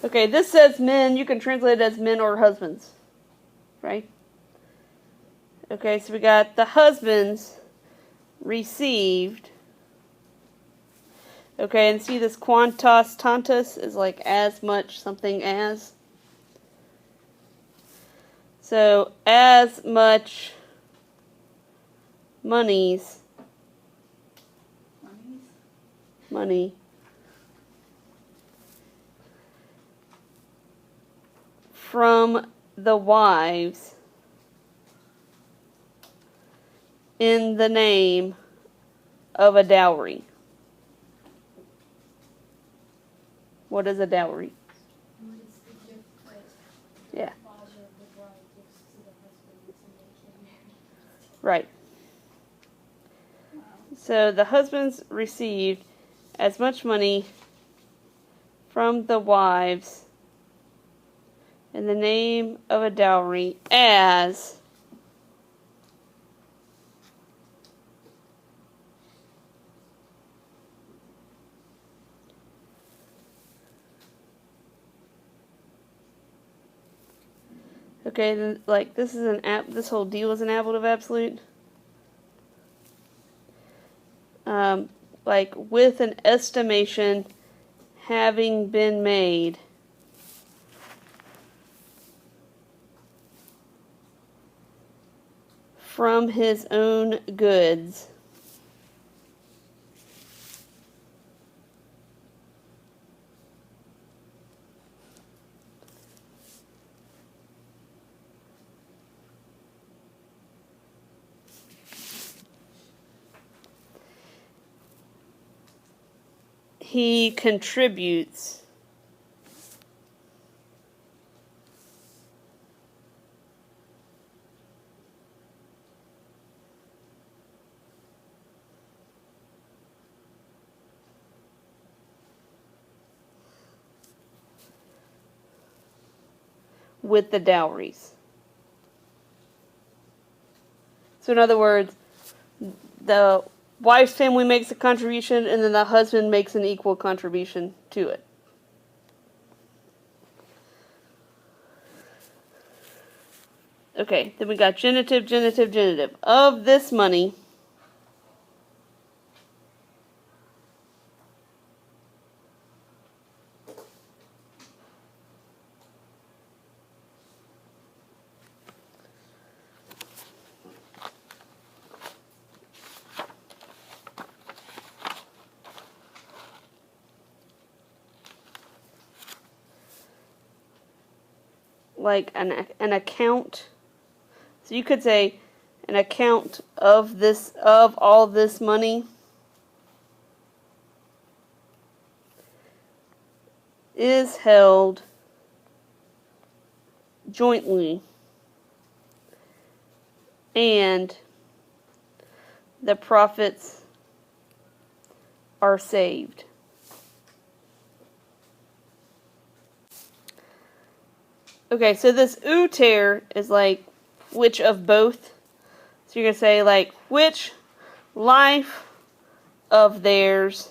Okay, this says men. You can translate it as men or husbands. Right? Okay, so we got the husbands received. Okay, and see this quantas tantas is like as much something as. So, as much money from the wives in the name of a dowry. What is a dowry? It's the gift that Yeah. the father of the bride gives to the husband to make him marry. Right. Wow. So the husbands received as much money from the wives in the name of a dowry as okay, then like this is an app. This whole deal is an ablative absolute. Like with an estimation having been made from his own goods. He contributes with the dowries. So in other words, the wife's family makes a contribution and then the husband makes an equal contribution to it. Okay, then we got genitive, genitive, genitive. Of this money, like an account. So you could say an account of all this money is held jointly and the profits are saved. Okay, so this uter is like which of both. So you're going to say like which life of theirs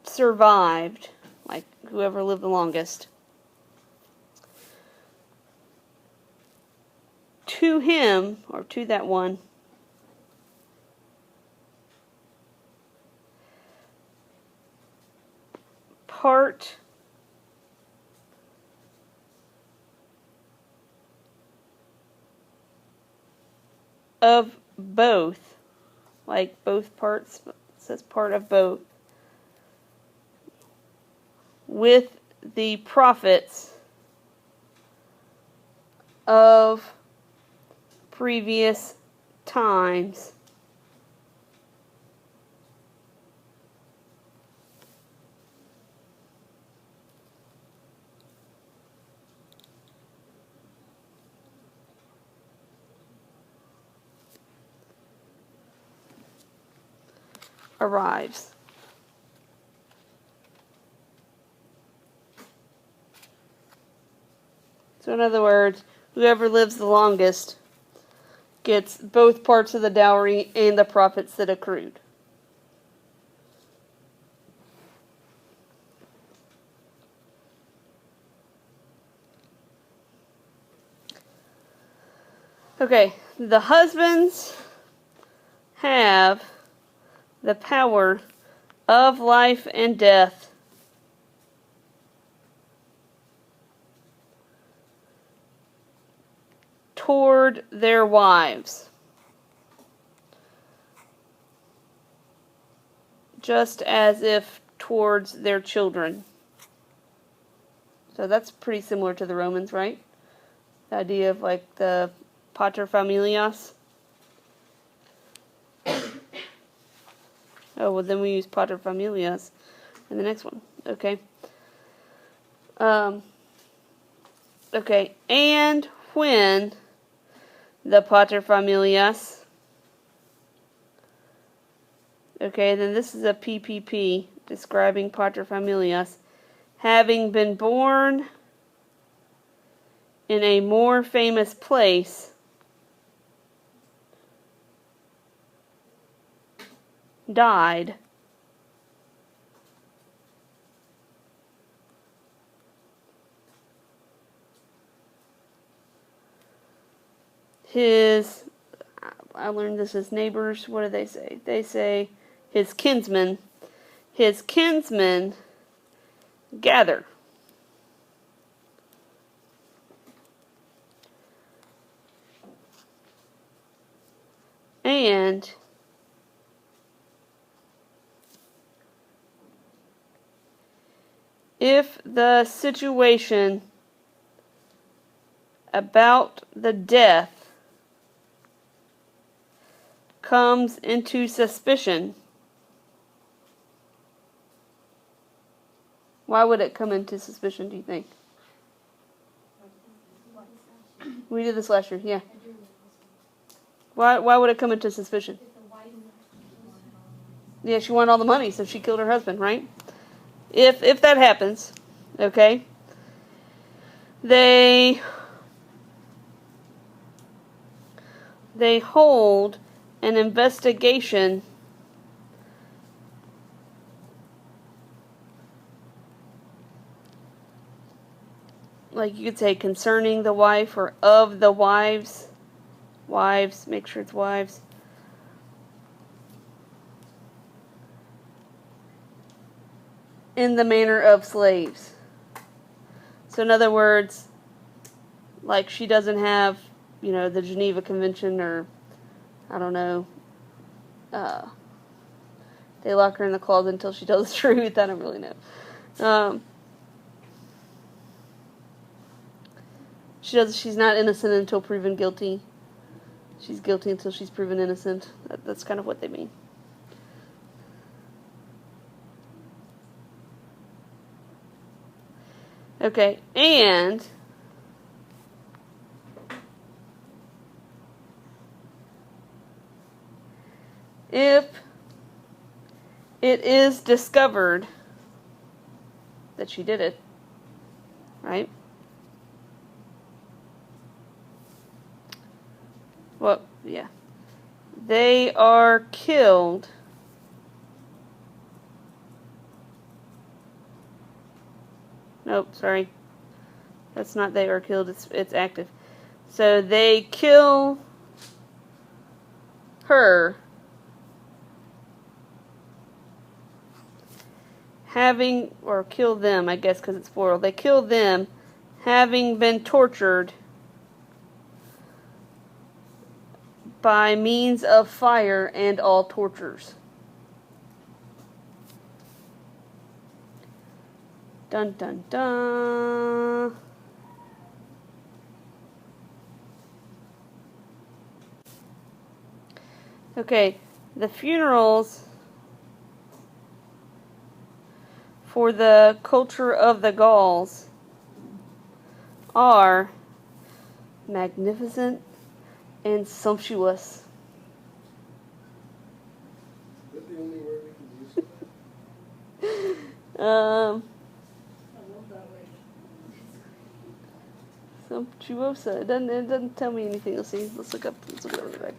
survived, like whoever lived the longest, to him, or to that one, part of both, like both parts, it says part of both, with the profits of previous times. Arrives. So in other words, whoever lives the longest gets both parts of the dowry and the profits that accrued. Okay, the husbands have the power of life and death toward their wives, just as if towards their children. So that's pretty similar to the Romans, right? The idea of like the pater familias. Oh, well then we use pater familias in the next one. Okay. Okay, and when the pater familias, okay, then this is a PPP describing pater familias, having been born in a more famous place, died, I learned this as neighbors, what do they say? They say his kinsmen gather. And if the situation about the death comes into suspicion, why would it come into suspicion, do you think? We did this last year, yeah. Why would it come into suspicion? Yeah, she wanted all the money, so she killed her husband, right? If that happens, okay, they hold an investigation like you could say concerning the wife or of the wives, make sure it's wives, in the manner of slaves. So in other words, like she doesn't have, the Geneva Convention, or I don't know, they lock her in the closet until she tells the truth. I don't really know. She's not innocent until proven guilty. She's guilty until she's proven innocent. That's kind of what they mean. Okay, and if it is discovered that she did it, right? Well, yeah. They are killed Nope, sorry. That's not they are killed, it's active. So they kill her or kill them, I guess, because it's plural. They kill them having been tortured by means of fire and all tortures. Dun dun dun. Okay, the funerals for the culture of the Gauls are magnificent and sumptuous. Is that the only word we can use? I love that word. Some Chuosa. It doesn't tell me anything. Let's see. Let's look it over the back.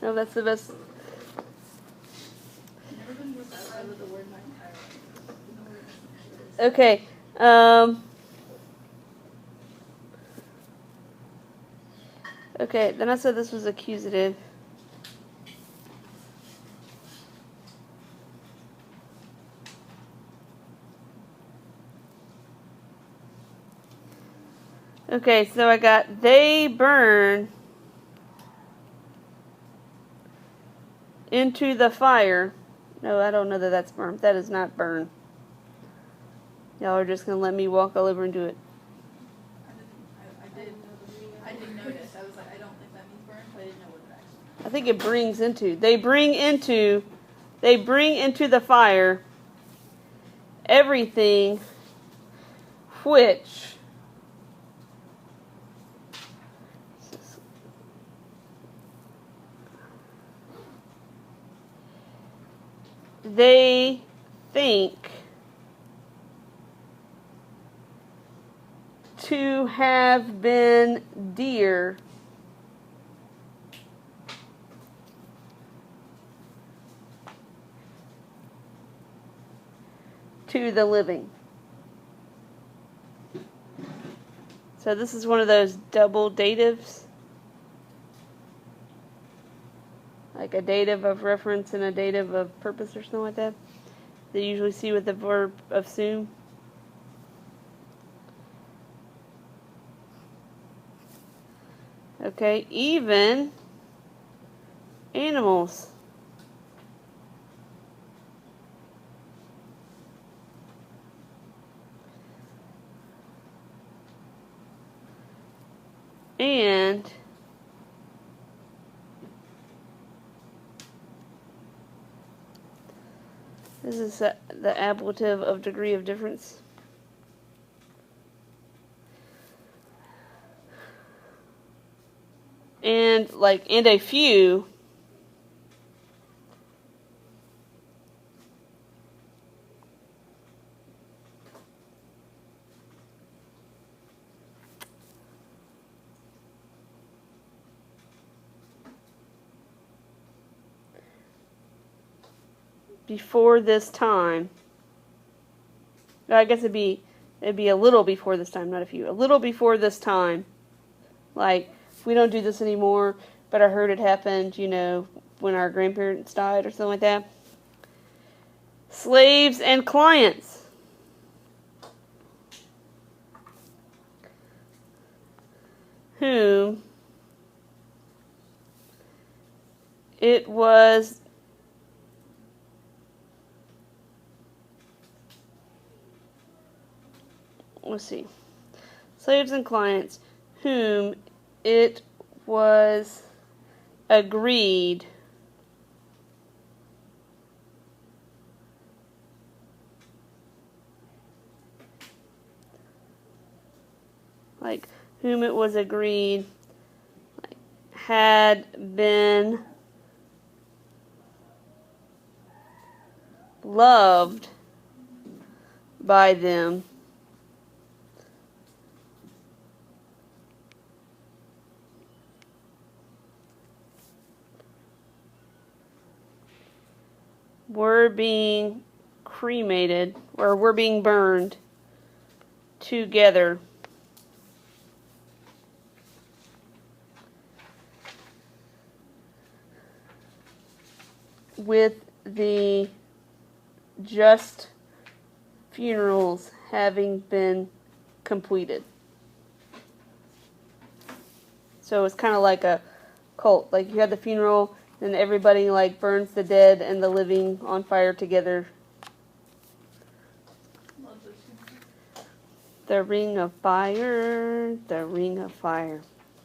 No, that's the best. Okay. Okay, then I said this was accusative. Okay, so I got they burn into the fire. No, I don't know that that's burn. That is not burn. Y'all are just going to let me walk all over and do it. I did notice. I was like, I don't think that means burn, but I didn't know what it actually meant. I think it brings into. They bring into the fire everything which they think to have been dear to the living. So this is one of those double datives. Like a dative of reference and a dative of purpose or something like that. They usually see with the verb assume. Okay, even animals. And this is the ablative of degree of difference. And a few before this time. I guess it'd be a little before this time, not a few. A little before this time. Like, we don't do this anymore, but I heard it happened, when our grandparents died or something like that. Slaves and clients. Whom it was let's see. Slaves and clients whom it was agreed whom it was agreed had been loved by them were being cremated or were being burned together with the just funerals having been completed. So it's kind of like a cult. Like you had the funeral, then everybody burns the dead and the living on fire together. The ring of fire, the ring of fire.